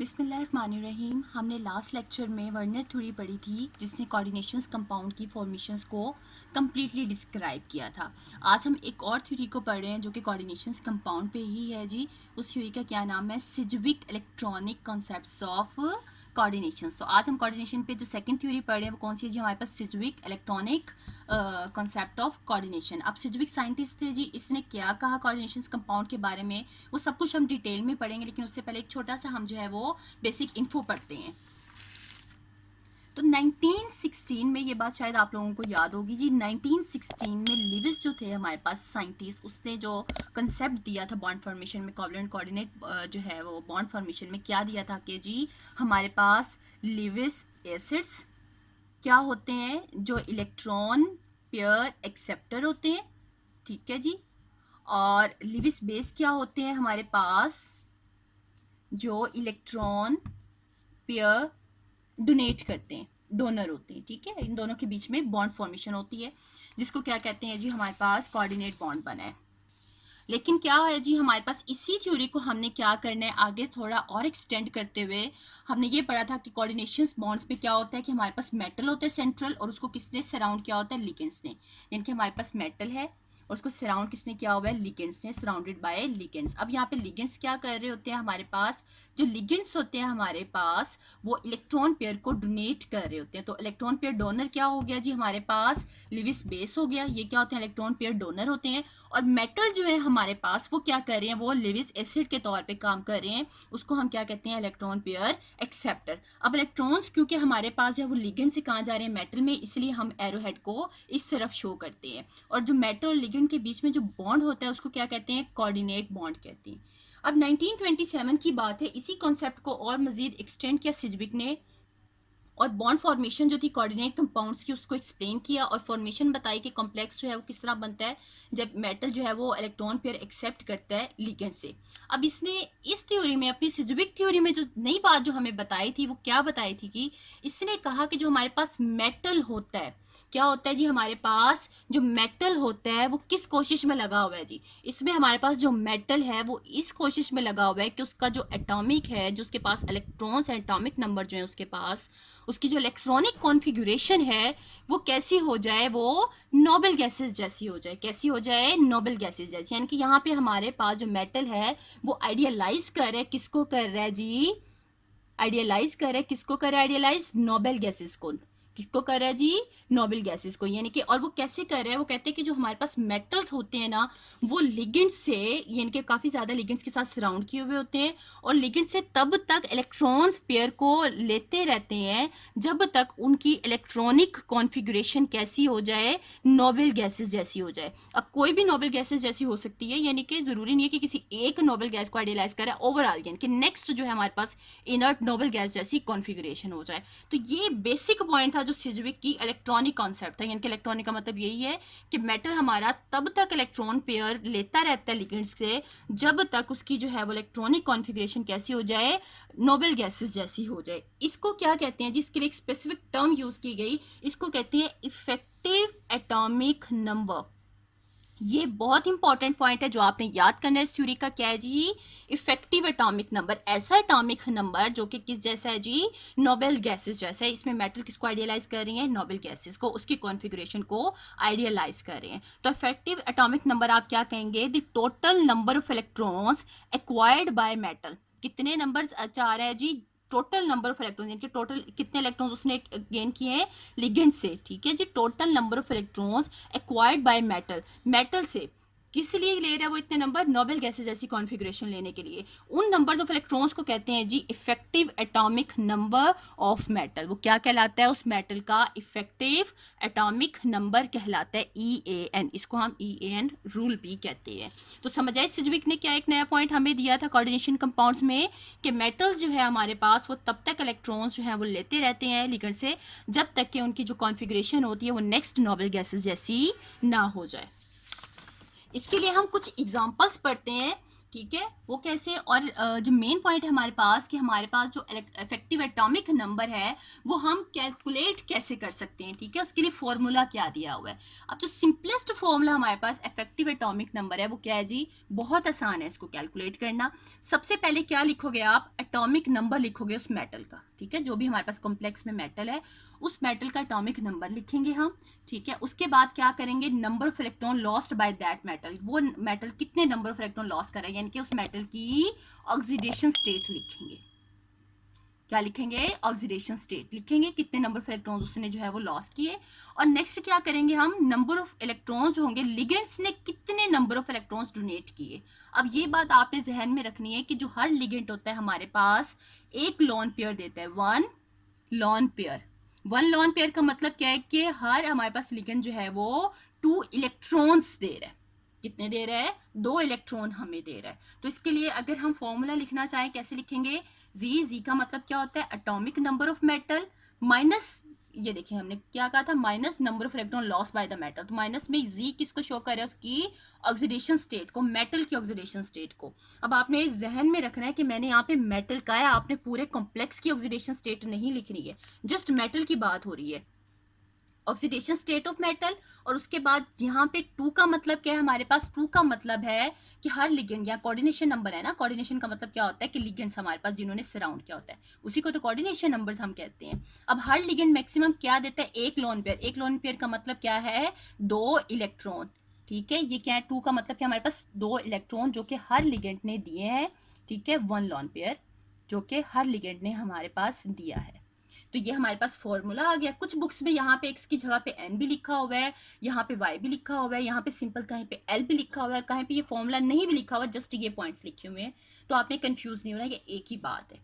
बिस्मिल्लाहिर्रहमानिर्रहीम। हमने last lecture में वर्नर थ्योरी पढ़ी थी जिसने कोऑर्डिनेशंस कंपाउंड की फॉर्मेशंस को कम्प्लीटली डिस्क्राइब किया था। आज हम एक और थ्योरी को पढ़ रहे हैं जो कि कोऑर्डिनेशंस कंपाउंड पे ही है जी। उस थ्योरी का क्या नाम है? सिज्विक इलेक्ट्रॉनिक कॉन्सेप्ट्स ऑफ कोऑर्डिनेशंस। तो आज हम कोऑर्डिनेशन पे जो सेकंड थ्योरी पढ़ रहे हैं वो कौन सी है जी? हमारे पास सिज्विक इलेक्ट्रॉनिक कॉन्सेप्ट ऑफ कोऑर्डिनेशन। अब सिज्विक साइंटिस्ट थे जी, इसने क्या कहा कोऑर्डिनेशंस कंपाउंड के बारे में वो सब कुछ हम डिटेल में पढ़ेंगे, लेकिन उससे पहले एक छोटा सा हम जो है वो बेसिक इन्फो पढ़ते हैं। तो 1916 में ये बात शायद आप लोगों को याद होगी जी। 1916 में लिविस जो थे हमारे पास साइंटिस्ट, उसने जो कंसेप्ट दिया था बॉन्ड फॉर्मेशन में, कोवलेंट कोऑर्डिनेट जो है वो बॉन्ड फॉर्मेशन में क्या दिया था कि जी हमारे पास लिविस एसिड्स क्या होते हैं? जो इलेक्ट्रॉन पेयर एक्सेप्टर होते हैं, ठीक है जी। और लिविस बेस क्या होते हैं हमारे पास? जो इलेक्ट्रॉन पेयर डोनेट करते हैं, डोनर होते हैं, ठीक है। इन दोनों के बीच में बॉन्ड फॉर्मेशन होती है जिसको क्या कहते हैं जी? हमारे पास कोऑर्डिनेट बॉन्ड बना है। लेकिन क्या है जी, हमारे पास इसी थ्योरी को हमने क्या करना है आगे थोड़ा और एक्सटेंड करते हुए हमने ये पढ़ा था कि कोऑर्डिनेशंस बॉन्ड्स में क्या होता है कि हमारे पास मेटल होता है सेंट्रल, और उसको किसने सराउंड किया होता है? लिगेंड्स ने। यानी कि हमारे पास मेटल है और उसको सराउंड किसने किया हुआ है? लिगेंड्स ने, सराउंडेड बाय लिगेंड्स। अब यहाँ पे लिगेंड्स क्या कर रहे होते हैं हमारे पास? जो लिगेंड्स होते हैं हमारे पास वो इलेक्ट्रॉन पेयर को डोनेट कर रहे होते हैं। तो इलेक्ट्रॉन पेयर डोनर क्या हो गया जी हमारे पास? लिविस बेस हो गया। ये क्या होते हैं? इलेक्ट्रॉन पेयर डोनर होते हैं। और मेटल जो है हमारे पास वो क्या कर रहे हैं? वो लिविस एसिड के तौर पे काम कर रहे हैं। उसको हम क्या कहते हैं? Electron pair acceptor. अब इलेक्ट्रॉन्स क्योंकि हमारे पास जो है वो लिगेंड से कहाँ जा रहे हैं? मेटल में, इसलिए हम एरोहेड को इस तरफ शो करते हैं। और जो मेटल और लिगेंड के बीच में जो बॉन्ड होता है उसको क्या कहते हैं? कोऑर्डिनेट बॉन्ड कहते हैं। अब 1927 की बात है, इसी कॉन्सेप्ट को और मजीद एक्सटेंड किया सिज्विक ने, और बॉन्ड फॉर्मेशन जो थी कोऑर्डिनेट कंपाउंड्स की उसको एक्सप्लेन किया और फॉर्मेशन बताई कि कॉम्प्लेक्स जो है वो किस तरह बनता है जब मेटल जो है वो इलेक्ट्रॉन पेयर एक्सेप्ट करता है लिगेंड से। अब इसने इस थ्योरी में, अपनी सिज्विक थ्योरी में जो नई बात जो हमें बताई थी वो क्या बताई थी कि इसने कहा कि जो हमारे पास मेटल होता है, क्या होता है जी? हमारे पास जो मेटल होता है वो किस कोशिश में लगा हुआ है जी? इसमें हमारे पास जो मेटल है वो इस कोशिश में लगा हुआ है कि उसका जो एटॉमिक है, जो उसके पास इलेक्ट्रॉन्स है, एटॉमिक नंबर जो है उसके पास, उसकी जो इलेक्ट्रॉनिक कॉन्फ़िगरेशन है वो कैसी हो जाए? वो नोबल गैसेस जैसी हो जाए। कैसी हो जाए? नोबल गैसेस जैसी। यानी कि यहाँ पे हमारे पास जो मेटल है वो आइडियलाइज कर रहा है, किसको कर रहा है जी? आइडियलाइज कर रहा है, किसको कर रहा है आइडियलाइज? नोबल गैसेस को। किसको कर रहा है जी? नोबल गैसेस को। यानी कि और वो कैसे कर रहा है? वो कहते हैं कि जो हमारे पास मेटल्स होते हैं ना वो लिगेंड से, यानी कि काफ़ी ज़्यादा लिगेंड्स के साथ सराउंड किए हुए होते हैं, और लिगेंड से तब तक इलेक्ट्रॉन्स पेयर को लेते रहते हैं जब तक उनकी इलेक्ट्रॉनिक कॉन्फ़िगरेशन कैसी हो जाए? नोबल गैसेस जैसी हो जाए। अब कोई भी नोबल गैसेस जैसी हो सकती है, यानी कि ज़रूरी नहीं है कि किसी एक नोबल गैस को आइडियलाइज करें, ओवरऑल यानी कि नेक्स्ट जो है हमारे पास इनर्ट नोबल गैस जैसी कॉन्फ़िगरेशन हो जाए। तो ये बेसिक पॉइंट था जो सिज्विक की इलेक्ट्रॉनिक कॉन्सेप्ट था। यानी कि इलेक्ट्रॉनिक का मतलब यही है कि मेटल हमारा तब तक इलेक्ट्रॉन पेयर लेता रहता है लिगेंड्स से जब तक उसकी जो है वो इलेक्ट्रॉनिक कॉन्फ़िगरेशन कैसी हो जाए? नोबल गैसेस जैसी हो जाए। इसको क्या कहते हैं? जिसके लिए एक स्पेसिफिक टर्म यूज की गई, इसको कहते हैं इफेक्टिव एटॉमिक नंबर। ये बहुत इंपॉर्टेंट पॉइंट है जो आपने याद करना है इस थ्योरी का। क्या है जी? Effective atomic number. ऐसा एटॉमिक नंबर जो कि किस जैसा है जी? नोबल गैसेस जैसा है। इसमें मेटल किसको आइडियलाइज कर रही है? नोबल गैसेस को, उसकी कॉन्फ़िगरेशन को आइडियलाइज कर रहे हैं। तो इफेक्टिव एटॉमिक नंबर आप क्या कहेंगे? The total number of electrons acquired by metal. कितने नंबर्स आ रहा है जी? टोटल नंबर ऑफ इलेक्ट्रॉन्स, यानी कि टोटल कितने इलेक्ट्रॉन्स उसने गेन किए हैं लिगेंड से, ठीक है जी। Total number of electrons acquired by metal. Metal से किस लिए ले रहा है वो इतने नंबर? नोबल गैसेस जैसी कॉन्फ़िगरेशन लेने के लिए। उन नंबर्स ऑफ इलेक्ट्रॉन्स को कहते हैं जी effective atomic number of metal. वो क्या कहलाता है? उस मेटल का इफेक्टिव एटॉमिक नंबर कहलाता है EAN। इसको हम EAN रूल भी कहते हैं। तो समझ आए सिज्विक ने क्या एक नया पॉइंट हमें दिया था कोऑर्डिनेशन कंपाउंड्स में कि मेटल्स जो है हमारे पास वो तब तक इलेक्ट्रॉन्स जो है वो लेते रहते हैं लिगेंड से जब तक कि उनकी जो कॉन्फ़िगरेशन होती है वो नेक्स्ट नोबल गैसेस जैसी ना हो जाए। इसके लिए हम कुछ एग्जांपल्स पढ़ते हैं ठीक है, वो कैसे, और जो मेन पॉइंट है हमारे पास कि हमारे पास जो इफेक्टिव एटॉमिक नंबर है वो हम कैलकुलेट कैसे कर सकते हैं, ठीक है, उसके लिए फॉर्मूला क्या दिया हुआ है। अब जो सिंपलेस्ट फॉर्मूला हमारे पास इफेक्टिव एटॉमिक नंबर है वो क्या है जी, बहुत आसान है इसको कैलकुलेट करना। सबसे पहले क्या लिखोगे आप, एटॉमिक नंबर लिखोगे उस मेटल का, ठीक है, जो भी हमारे पास कॉम्प्लेक्स में मेटल है उस मेटल का एटॉमिक नंबर लिखेंगे हम, ठीक है। उसके बाद क्या करेंगे, number of electron lost by that metal, वो मेटल कितने नंबर ऑफ इलेक्ट्रॉन लॉस कर रहा है, यानी कि उस मेटल की ऑक्सीडेशन स्टेट लिखेंगे। क्या लिखेंगे, ऑक्सीडेशन स्टेट लिखेंगे, कितने नंबर ऑफ इलेक्ट्रॉन्स उसने जो है वो लॉस किए। और नेक्स्ट क्या करेंगे हम, नंबर ऑफ इलेक्ट्रॉन्स होंगे, लिगेंड्स ने कितने नंबर ऑफ इलेक्ट्रॉन्स डोनेट किए। अब ये बात आपने जहन में रखनी है कि जो हर लिगेंड होता है हमारे पास एक लॉन पेयर देता है, one lone pair. One lone pair का मतलब क्या है कि हर हमारे पास लिगेंड जो है वो 2 इलेक्ट्रॉन्स दे रहा है। कितने दे रहा है, 2 इलेक्ट्रॉन हमें दे रहा है। तो इसके लिए अगर हम फॉर्मूला लिखना चाहें कैसे लिखेंगे, जी का मतलब क्या होता है, atomic number of metal minus, ये देखिए हमने क्या कहा था, minus number of electron loss by the metal. तो माइनस में जी किसको शो कर रहा है, उसकी ऑक्सीडेशन स्टेट को, मेटल की ऑक्सीडेशन स्टेट को। अब आपने जहन में रखना है कि मैंने यहाँ पे मेटल का है, आपने पूरे कॉम्प्लेक्स की ऑक्सीडेशन स्टेट नहीं लिखनी है, जस्ट मेटल की बात हो रही है, ऑक्सीडेशन स्टेट ऑफ मेटल। और उसके बाद यहाँ पे 2 का मतलब क्या है, हमारे पास 2 का मतलब है कि हर लिगेंड, या कोऑर्डिनेशन नंबर है ना, कोऑर्डिनेशन का मतलब क्या होता है कि लिगेंड्स हमारे पास जिन्होंने सराउंड किया होता है उसी को तो कोऑर्डिनेशन नंबर्स हम कहते हैं। अब हर लिगेंड मैक्सिमम क्या देता है, एक लोन पेयर। एक लोन पेयर का मतलब क्या है, 2 इलेक्ट्रॉन, ठीक है। ये क्या है, 2 का मतलब क्या, हमारे पास 2 इलेक्ट्रॉन जो कि हर लिगेंड ने दिए हैं, ठीक है, 1 लोन पेयर जो कि हर लिगेंड ने हमारे पास दिया है। तो ये हमारे पास फॉर्मूला आ गया। कुछ बुक्स में यहाँ पे x की जगह पे n भी लिखा हुआ है, यहाँ पे y भी लिखा हुआ है, यहाँ पे सिंपल कहीं पे l भी लिखा हुआ है, कहीं पे ये फॉर्मूला नहीं भी लिखा हुआ है, जस्ट ये पॉइंट्स लिखे हुए हैं। तो आपने कंफ्यूज नहीं होना, ये एक ही बात है,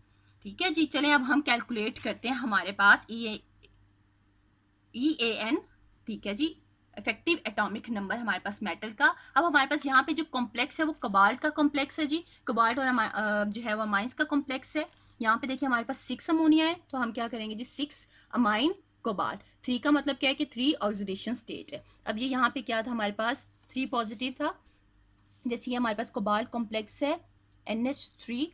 ठीक है जी। चलें अब हम कैलकुलेट करते हैं हमारे पास EAN, ठीक है जी, इफेक्टिव एटॉमिक नंबर हमारे पास मेटल का। अब हमारे पास यहाँ पे जो कॉम्प्लेक्स है वो कोबाल्ट का कॉम्प्लेक्स है जी, कोबाल्ट और जो है वो अमाइंस का कॉम्प्लेक्स है। यहाँ पे देखिए हमारे पास 6 अमोनिया है, तो हम क्या करेंगे जी, 6 अमाइन कोबाल्ट। 3 का मतलब क्या है कि 3 ऑक्सीडेशन स्टेट है। अब ये यहाँ पे क्या था, हमारे पास 3 पॉजिटिव था, जैसे ये हमारे पास कोबाल्ट कॉम्प्लेक्स है NH3।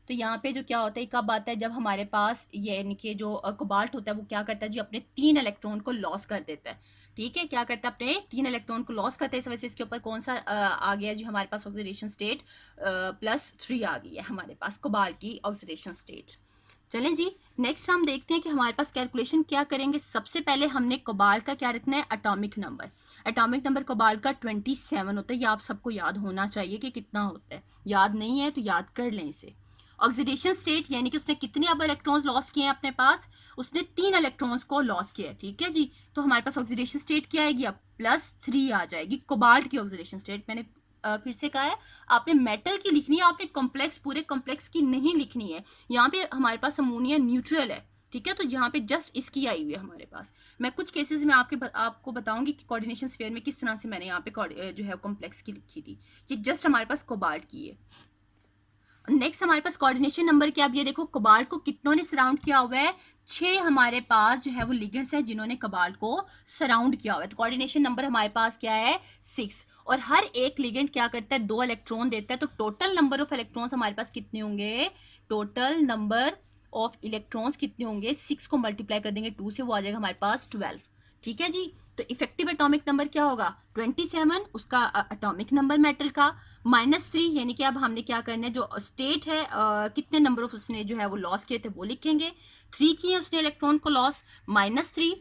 तो यहाँ पे जो क्या होता है, कब आता है, जब हमारे पास ये यानी कि जो कोबाल्ट होता है वो क्या करता है जी, अपने 3 इलेक्ट्रॉन को लॉस कर देता है, ठीक है। क्या करता है, अपने 3 इलेक्ट्रॉन को लॉस करता है। इस वजह से इसके ऊपर कौन सा आ गया जी, हमारे पास ऑक्सीडेशन स्टेट +3 आ गई है हमारे पास कोबाल्ट की ऑक्सीडेशन स्टेट। चलें जी, नेक्स्ट हम देखते हैं कि हमारे पास कैलकुलेशन क्या करेंगे। सबसे पहले हमने कोबाल्ट का क्या रखना है, atomic number. Atomic number cobalt का 27 होता है, ये आप सबको याद होना चाहिए कि कितना होता है, याद नहीं है तो याद कर लें इसे। ऑक्सीडेशन स्टेट यानी कि उसने कितने अब इलेक्ट्रॉन्स लॉस किए हैं अपने पास, उसने 3 इलेक्ट्रॉन्स को लॉस किया है, ठीक है जी। तो हमारे पास ऑक्सीडेशन स्टेट क्या आएगी, अब +3 आ जाएगी कोबाल्ट की ऑक्सीडेशन स्टेट। मैंने फिर से कहा है, आपने मेटल की लिखनी है, आपने कॉम्प्लेक्स पूरे कॉम्प्लेक्स की नहीं लिखनी है। यहाँ पे हमारे पास अमोनिया न्यूट्रल है, ठीक है, तो यहाँ पे जस्ट इसकी आई हुई है हमारे पास। मैं कुछ केसेस में आपको बताऊंगी कि कोऑर्डिनेशन स्फीयर में किस तरह से मैंने यहाँ पे जो है कॉम्प्लेक्स की लिखी थी। ये जस्ट हमारे पास कोबाल्ट की है। नेक्स्ट हमारे पास कोऑर्डिनेशन नंबर क्या, अब ये देखो कोबाल्ट को कितनों ने सराउंड किया हुआ है, 6 हमारे पास जो है वो लिगेंड्स हैं जिन्होंने कोबाल्ट को सराउंड किया हुआ है। तो कोऑर्डिनेशन नंबर हमारे पास क्या है, 6। और हर एक लिगेंड क्या करता है, 2 इलेक्ट्रॉन देता है। तो टोटल नंबर ऑफ इलेक्ट्रॉन्स हमारे पास कितने होंगे, टोटल नंबर ऑफ इलेक्ट्रॉन्स कितने होंगे, 6 को मल्टीप्लाई कर देंगे 2 से, वो आ जाएगा हमारे पास 12, ठीक है जी। तो इफेक्टिव एटॉमिक नंबर क्या होगा, 27, उसका एटॉमिक नंबर मेटल का, -3 यानी कि अब हमने क्या करना है, जो स्टेट है कितने नंबर ऑफ उसने जो है वो लॉस किए थे वो लिखेंगे। 3 किए उसने इलेक्ट्रॉन को लॉस, -3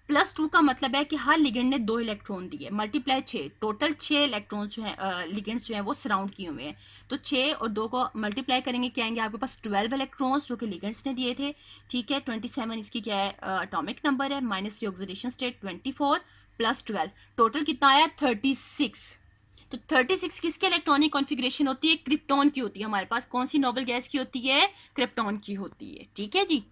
+2 का मतलब है कि हर लिगेंड ने 2 इलेक्ट्रॉन दिए, मल्टीप्लाई 6, टोटल 6 इलेक्ट्रॉन जो है लिगेंड्स जो है वो सराउंड किए हुए हैं। तो 6 और 2 को मल्टीप्लाई करेंगे, क्या आएंगे आपके पास 12 इलेक्ट्रॉन्स जो कि लिगेंड्स ने दिए थे, ठीक है। 27 इसकी क्या है, एटॉमिक नंबर है, -3 ऑक्सीडेशन स्टेट, 24 +12, टोटल कितना आया, 36। तो 36 किसके इलेक्ट्रॉनिक कॉन्फ़िगरेशन होती है, क्रिप्टॉन की होती है। हमारे पास कौन सी नोबल गैस की होती है, क्रिप्टॉन की होती है, ठीक है जी।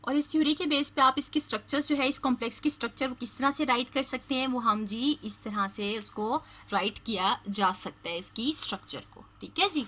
और इस थ्योरी के बेस पे आप इसकी स्ट्रक्चर्स जो है, इस कॉम्प्लेक्स की स्ट्रक्चर को किस तरह से राइट कर सकते हैं, वो हम जी इस तरह से उसको राइट किया जा सकता है, इसकी स्ट्रक्चर को, ठीक है जी।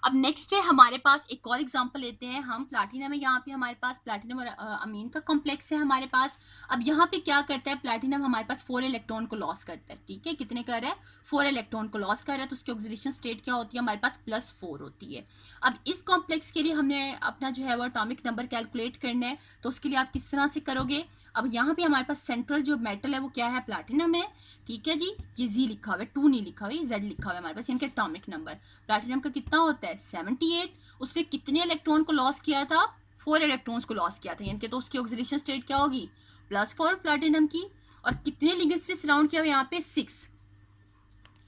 अब नेक्स्ट है हमारे पास एक और एग्जांपल लेते हैं हम प्लैटिनम है, यहाँ पे हमारे पास प्लैटिनम और अमीन का कॉम्प्लेक्स है हमारे पास। अब यहाँ पे क्या करता है प्लैटिनम, हमारे पास 4 इलेक्ट्रॉन को लॉस करता है, ठीक है, कितने कर रहा है 4 इलेक्ट्रॉन को लॉस कर रहा है, तो उसकी ऑक्सीडेशन स्टेट क्या होती है हमारे पास +4 होती है। अब इस कॉम्प्लेक्स के लिए हमने अपना जो है वो एटॉमिक नंबर कैलकुलेट करना है, तो उसके लिए आप किस तरह से करोगे। अब यहाँ पे हमारे पास सेंट्रल जो मेटल है वो क्या है प्लैटिनम है, ठीक है जी, ये जी लिखा हुआ है, 2 नहीं लिखा हुआ है, जेड लिखा हुआ है हमारे पास, यानी कि एटॉमिक नंबर प्लैटिनम का कितना होता है 78। उसने कितने इलेक्ट्रॉन को लॉस किया था 4 इलेक्ट्रॉन्स को लॉस किया था, यानी कि तो उसकी ऑक्सीडेशन स्टेट क्या होगी +4 प्लैटिनम की। और कितने लिगेंड्स से सराउंड किया हुआ यहाँ पे 6,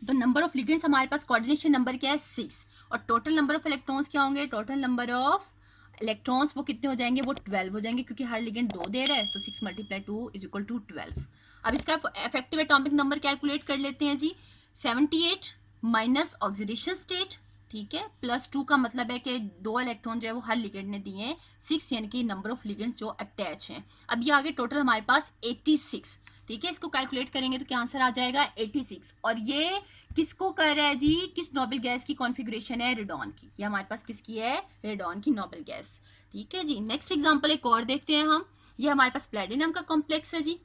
तो नंबर ऑफ लिगेंड्स हमारे पास कोऑर्डिनेशन नंबर क्या है 6, और टोटल नंबर ऑफ इलेक्ट्रॉन्स क्या होंगे, टोटल नंबर ऑफ इलेक्ट्रॉन्स वो कितने हो जाएंगे, वो 12 हो जाएंगे, क्योंकि हर लिगेंड 2 दे रहा है, तो 6 × 2 = 12। अब इसका इफेक्टिव एटॉमिक नंबर कैलकुलेट कर लेते हैं जी, 78 माइनस ऑक्सीडेशन स्टेट, ठीक है, +2 का मतलब है कि 2 इलेक्ट्रॉन जो है वो हर लिगेंड ने दिए हैं, 6 यानी कि नंबर ऑफ लिगेंड्स जो अटैच हैं। अब ये आगे टोटल हमारे पास 86, ठीक है, इसको कैलकुलेट करेंगे तो क्या आंसर आ जाएगा 86। और ये किसको कर रहा है जी, किस नोबल गैस की कॉन्फ़िगरेशन है, रेडॉन की, ये हमारे पास किसकी है, रेडॉन की नोबल गैस, ठीक है जी। नेक्स्ट एग्जांपल एक और देखते हैं हम, ये हमारे पास प्लैटिनम का कॉम्प्लेक्स है जी।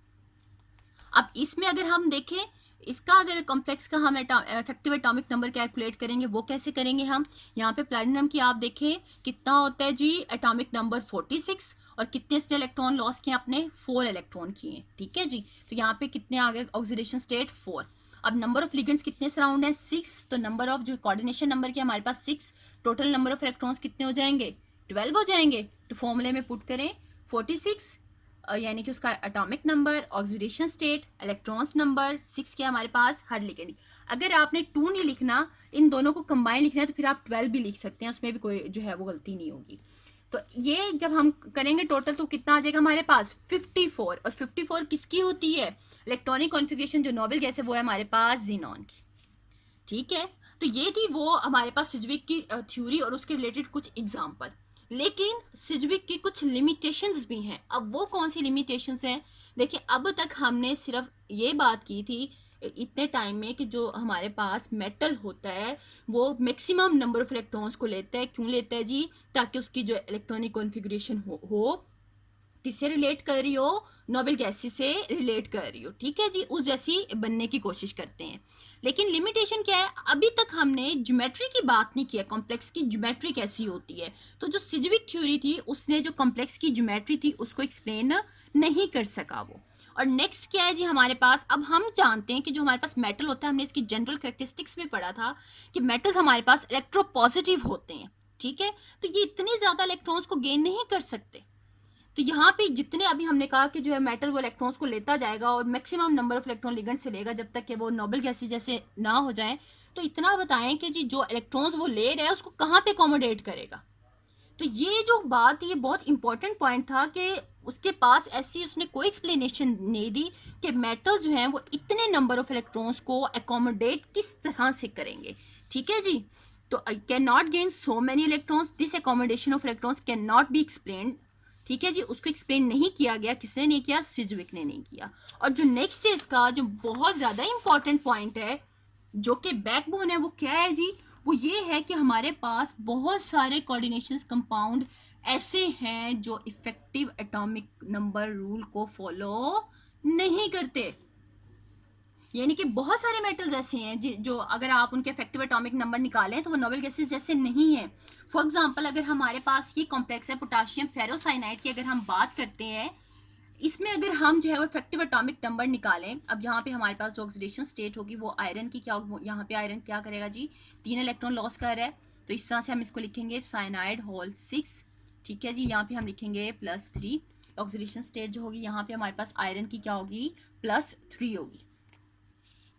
अब इसमें अगर हम देखें, इसका अगर कॉम्प्लेक्स का हम इफेक्टिव एटॉमिक नंबर कैलकुलेट करेंगे, वो कैसे करेंगे हम, यहाँ पे प्लैटिनम की आप देखें कितना होता है जी एटॉमिक नंबर 46, और कितने इसने इलेक्ट्रॉन लॉस किए अपने 4 इलेक्ट्रॉन किए, ठीक है जी। तो यहाँ पे कितने आ गए ऑक्सीडेशन स्टेट 4। अब नंबर ऑफ लिगेंड्स कितने सराउंड है 6, तो नंबर ऑफ जो कोऑर्डिनेशन नंबर के हमारे पास 6, टोटल नंबर ऑफ इलेक्ट्रॉन्स कितने हो जाएंगे 12 हो जाएंगे। तो फॉर्मूले में पुट करें 46 यानी कि उसका atomic number, oxidation state, electrons number, 6 क्या हमारे पास हर लिगेंड। अगर आपने 2 नहीं लिखना, इन दोनों को कंबाइन लिखना है, तो फिर आप 12 भी लिख सकते हैं, उसमें भी कोई जो है वो गलती नहीं होगी। तो ये जब हम करेंगे टोटल तो कितना आ जाएगा हमारे पास 54, और 54 किसकी होती है, इलेक्ट्रॉनिक कॉन्फ़िगरेशन जो नोबल गैस है वो है हमारे पास जीनॉन की, ठीक है। तो ये थी वो हमारे पास सिज्विक की थ्योरी और उसके रिलेटेड कुछ एग्जाम्पल। लेकिन सिज्विक की कुछ लिमिटेशंस भी हैं। अब वो कौन सी लिमिटेशंस हैं, देखिए अब तक हमने सिर्फ ये बात की थी इतने टाइम में कि जो हमारे पास मेटल होता है वो मैक्सिमम नंबर ऑफ इलेक्ट्रॉन्स को लेता है। क्यों लेता है जी, ताकि उसकी जो इलेक्ट्रॉनिक कॉन्फ़िगरेशन हो किससे रिलेट कर रही हो, नोबल गैसेस से रिलेट कर रही हो, ठीक है जी, उस जैसी बनने की कोशिश करते हैं। लेकिन लिमिटेशन क्या है, अभी तक हमने ज्योमेट्री की बात नहीं किया, कॉम्प्लेक्स की ज्योमेट्री कैसी होती है। तो जो सिज्विक थ्योरी थी उसने जो कॉम्प्लेक्स की ज्योमेट्री थी उसको एक्सप्लेन नहीं कर सका वो। और नेक्स्ट क्या है जी हमारे पास, अब हम जानते हैं कि जो हमारे पास मेटल होता है, हमने इसकी जनरल कैरेक्टरिस्टिक्स में पढ़ा था कि मेटल्स हमारे पास इलेक्ट्रोपॉजिटिव होते हैं, ठीक है। तो ये इतने ज़्यादा इलेक्ट्रॉन्स को गेन नहीं कर सकते। तो यहाँ पे जितने अभी हमने कहा कि जो है मेटल वो इलेक्ट्रॉन्स को लेता जाएगा और maximum number of electron ligand से लेगा जब तक कि वो नोबल गैसेस जैसे ना हो जाए। तो इतना बताएं कि जी जो इलेक्ट्रॉन्स वो ले रहा है उसको कहाँ पे अकोमोडेट करेगा। तो ये जो बात है ये बहुत इंपॉर्टेंट पॉइंट था कि उसके पास ऐसी उसने कोई एक्सप्लेनेशन नहीं दी कि मेटल्स जो हैं वो इतने नंबर ऑफ इलेक्ट्रॉन्स को अकोमोडेट किस तरह से करेंगे, ठीक है जी। तो can not gain so many electrons, this accommodation of electrons can not be explained, ठीक है जी। उसको एक्सप्लेन नहीं किया गया, किसने नहीं किया, सिज्विक ने नहीं किया। और जो नेक्स्ट है इसका जो बहुत ज़्यादा इंपॉर्टेंट पॉइंट है जो कि बैकबोन है वो क्या है जी, वो ये है कि हमारे पास बहुत सारे कोऑर्डिनेशन कंपाउंड ऐसे हैं जो इफेक्टिव एटॉमिक नंबर रूल को फॉलो नहीं करते। यानी कि बहुत सारे मेटल्स ऐसे हैं जो अगर आप उनके इफेक्टिव एटॉमिक नंबर निकालें तो वो नोबल गैसेस जैसे नहीं है। फॉर एग्जांपल अगर हमारे पास ये कॉम्प्लेक्स है पोटाशियम फेरोसाइनाइड की, अगर हम बात करते हैं इसमें अगर हम जो है वो इफेक्टिव एटॉमिक नंबर निकालें, अब यहाँ पे हमारे पास जो ऑक्सीडेशन स्टेट होगी वो आयरन की क्या, यहाँ पे आयरन क्या करेगा जी 3 इलेक्ट्रॉन लॉस कर रहा है। तो इस तरह से हम इसको लिखेंगे साइनाइड होल 6, ठीक है जी। यहाँ पे हम लिखेंगे +3, ऑक्सीडेशन स्टेट जो होगी यहाँ पे हमारे पास आयरन की क्या होगी +3 होगी।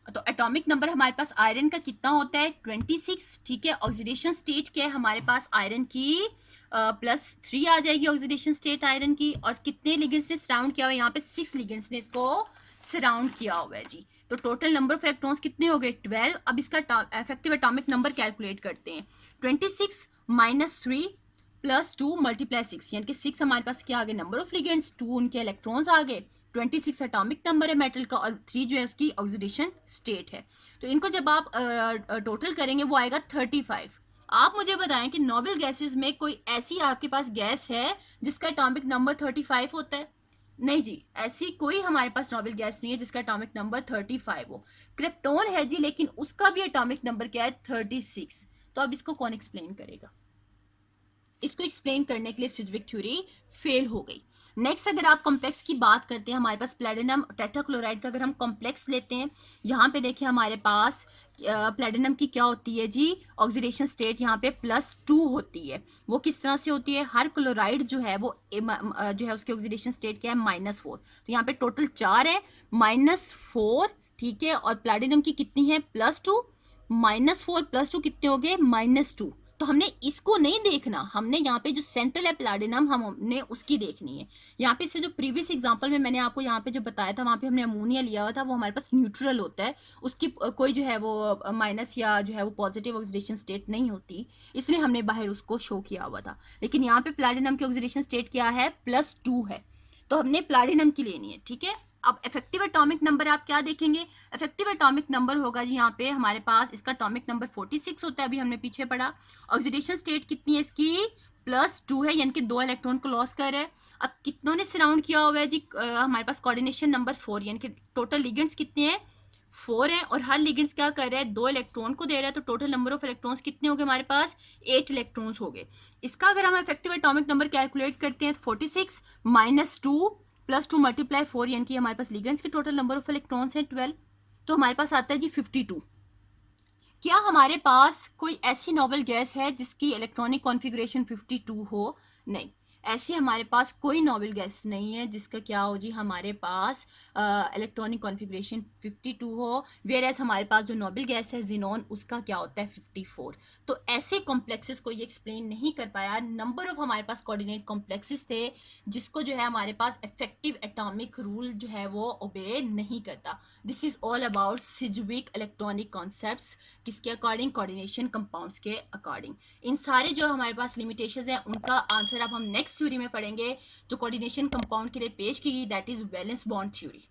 तो एटॉमिक नंबर हमारे पास आयरन का कितना होता है 26, ठीक है। ऑक्सीडेशन स्टेट क्या है हमारे पास आयरन की +3 आ जाएगी ऑक्सीडेशन स्टेट आयरन की। और कितने लिगेंड्स ने सराउंड किया हुआ है, यहाँ पे 6 लिगेंड्स ने इसको सराउंड किया हुआ है जी। तो टोटल नंबर ऑफ इलेक्ट्रॉन्स कितने हो गए 12। अब इसका इफेक्टिव एटॉमिक नंबर कैलकुलेट करते हैं, 26 - 3 +2 × 6, यानी कि 6 हमारे पास क्या आ गए नंबर ऑफ लिगेंड्स, 2 उनके इलेक्ट्रॉन्स आ गए, 26 एटॉमिक नंबर है मेटल का, और 3 जो है उसकी ऑक्सीडेशन स्टेट है। तो इनको जब आप टोटल करेंगे वो आएगा 35। आप मुझे बताएं कि नोबल गैसेस में कोई ऐसी आपके पास गैस है जिसका एटॉमिक नंबर 35 होता है? नहीं जी, ऐसी कोई हमारे पास नोबल गैस नहीं है जिसका एटॉमिक नंबर 35 हो। क्रिप्टोन है जी, लेकिन उसका भी एटॉमिक नंबर क्या है? 36। तो अब इसको कौन एक्सप्लेन करेगा? इसको एक्सप्लेन करने के लिए सिज्विक थ्योरी फेल हो गई। नेक्स्ट अगर आप कॉम्प्लेक्स की बात करते हैं, हमारे पास प्लेटिनम टेट्राक्लोराइड का अगर हम कॉम्प्लेक्स लेते हैं, यहाँ पे देखिए हमारे पास प्लेटिनम की क्या होती है जी? ऑक्सीडेशन स्टेट यहाँ पे +2 होती है। वो किस तरह से होती है? हर क्लोराइड जो है वो जो है उसकी ऑक्सीडेशन स्टेट क्या है? -4। तो यहाँ पे टोटल 4 है, -4, ठीक है। और प्लेटिनम की कितनी है? +2, -4 +2 कितने हो गए? -2। तो हमने इसको नहीं देखना, हमने यहाँ पे जो सेंट्रल है प्लैटिनम हमने उसकी देखनी है। यहाँ पे से जो प्रीवियस एग्जांपल में मैंने आपको यहाँ पे जो बताया था, वहाँ पे हमने अमोनिया लिया हुआ था, वो हमारे पास न्यूट्रल होता है, उसकी कोई जो है वो माइनस या जो है वो पॉजिटिव ऑक्सीडेशन स्टेट नहीं होती, इसलिए हमने बाहर उसको शो किया हुआ था। लेकिन यहाँ पे प्लैटिनम की ऑक्सीडेशन स्टेट क्या है? +2 है, तो हमने प्लैटिनम की लेनी है, ठीक है। अब इफेक्टिव एटॉमिक नंबर आप क्या देखेंगे? इफेक्टिव एटॉमिक नंबर होगा जी यहाँ पे हमारे पास, इसका एटॉमिक नंबर 46 होता है, अभी हमने पीछे पढ़ा। ऑक्सीडेशन स्टेट कितनी है इसकी? +2 है, यानी कि 2 इलेक्ट्रॉन को लॉस कर रहा है। अब कितनों ने सराउंड किया हुआ है जी? हमारे पास कोऑर्डिनेशन नंबर 4, यानी कि टोटल लिगेंड्स कितने हैं? 4 है, और हर लिगेंड्स क्या कर रहा है? 2 इलेक्ट्रॉन को दे रहा है, तो टोटल नंबर ऑफ इलेक्ट्रॉन्स कितने हो गए हमारे पास? 8 इलेक्ट्रॉन्स हो गए। इसका अगर हम इफेक्टिव एटॉमिक नंबर कैलकुलेट करते हैं, 46 -2 +2 × 4, यानी कि हमारे पास लिगेंड्स के टोटल नंबर ऑफ इलेक्ट्रॉन्स हैं 12, तो हमारे पास आता है जी 52। क्या हमारे पास कोई ऐसी नोबल गैस है जिसकी इलेक्ट्रॉनिक कॉन्फ़िगरेशन 52 हो? नहीं, ऐसी हमारे पास कोई नोबल गैस नहीं है जिसका क्या हो जी? हमारे पास इलेक्ट्रॉनिक कॉन्फ़िगरेशन 52 हो। वेयर एज हमारे पास जो नोबल गैस है जिनॉन, उसका क्या होता है? 54। तो ऐसे कॉम्प्लेक्सेस को ये एक्सप्लेन नहीं कर पाया। नंबर ऑफ हमारे पास कोऑर्डिनेट कॉम्प्लेक्सेस थे जिसको जो है हमारे पास इफेक्टिव एटॉमिक रूल जो है वो ओबे नहीं करता। This is all about Sidgwick electronic concepts, किसके अकॉर्डिंग? कोऑर्डिनेशन कंपाउंड्स के अकॉर्डिंग। इन सारे जो हमारे पास लिमिटेशंस हैं उनका आंसर अब हम नेक्स्ट थ्योरी में पढ़ेंगे जो कोऑर्डिनेशन कंपाउंड के लिए पेश की गई, that is valence bond theory.